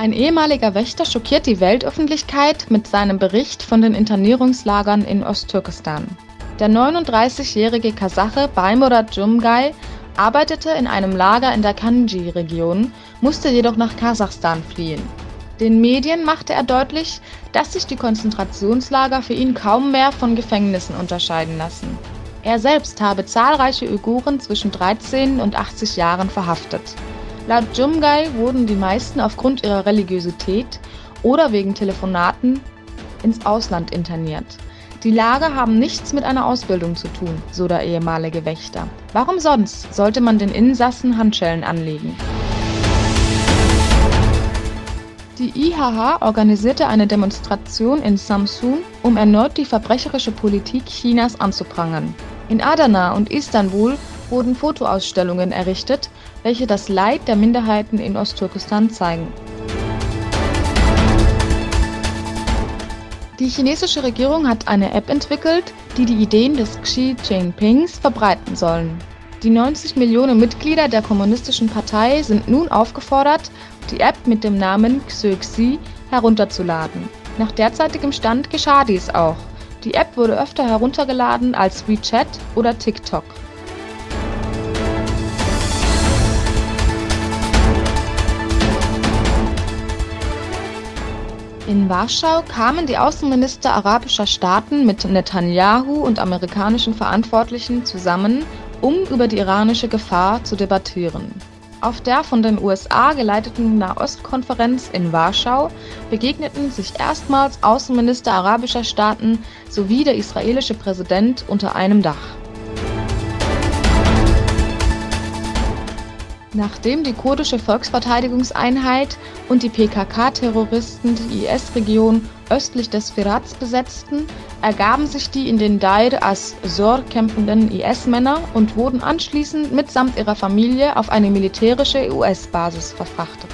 Ein ehemaliger Wächter schockiert die Weltöffentlichkeit mit seinem Bericht von den Internierungslagern in Osttürkestan. Der 39-jährige Kasache Baymurat Jumgay arbeitete in einem Lager in der Kanji-Region, musste jedoch nach Kasachstan fliehen. Den Medien machte er deutlich, dass sich die Konzentrationslager für ihn kaum mehr von Gefängnissen unterscheiden lassen. Er selbst habe zahlreiche Uiguren zwischen 13 und 80 Jahren verhaftet. Laut Jumgay wurden die meisten aufgrund ihrer Religiosität oder wegen Telefonaten ins Ausland interniert. Die Lager haben nichts mit einer Ausbildung zu tun, so der ehemalige Wächter. Warum sonst sollte man den Insassen Handschellen anlegen? Die IHH organisierte eine Demonstration in Samsun, um erneut die verbrecherische Politik Chinas anzuprangern. In Adana und Istanbul wurden Fotoausstellungen errichtet, welche das Leid der Minderheiten in Osttürkestan zeigen. Die chinesische Regierung hat eine App entwickelt, die die Ideen des Xi Jinpings verbreiten sollen. Die 90 Millionen Mitglieder der Kommunistischen Partei sind nun aufgefordert, die App mit dem Namen Xuexi herunterzuladen. Nach derzeitigem Stand geschah dies auch. Die App wurde öfter heruntergeladen als WeChat oder TikTok. In Warschau kamen die Außenminister arabischer Staaten mit Netanyahu und amerikanischen Verantwortlichen zusammen, um über die iranische Gefahr zu debattieren. Auf der von den USA geleiteten Nahostkonferenz in Warschau begegneten sich erstmals Außenminister arabischer Staaten sowie der israelische Präsident unter einem Dach. Nachdem die kurdische Volksverteidigungseinheit und die PKK-Terroristen die IS-Region östlich des Firats besetzten, ergaben sich die in den Deir az-Zor kämpfenden IS-Männer und wurden anschließend mitsamt ihrer Familie auf eine militärische US-Basis verfrachtet.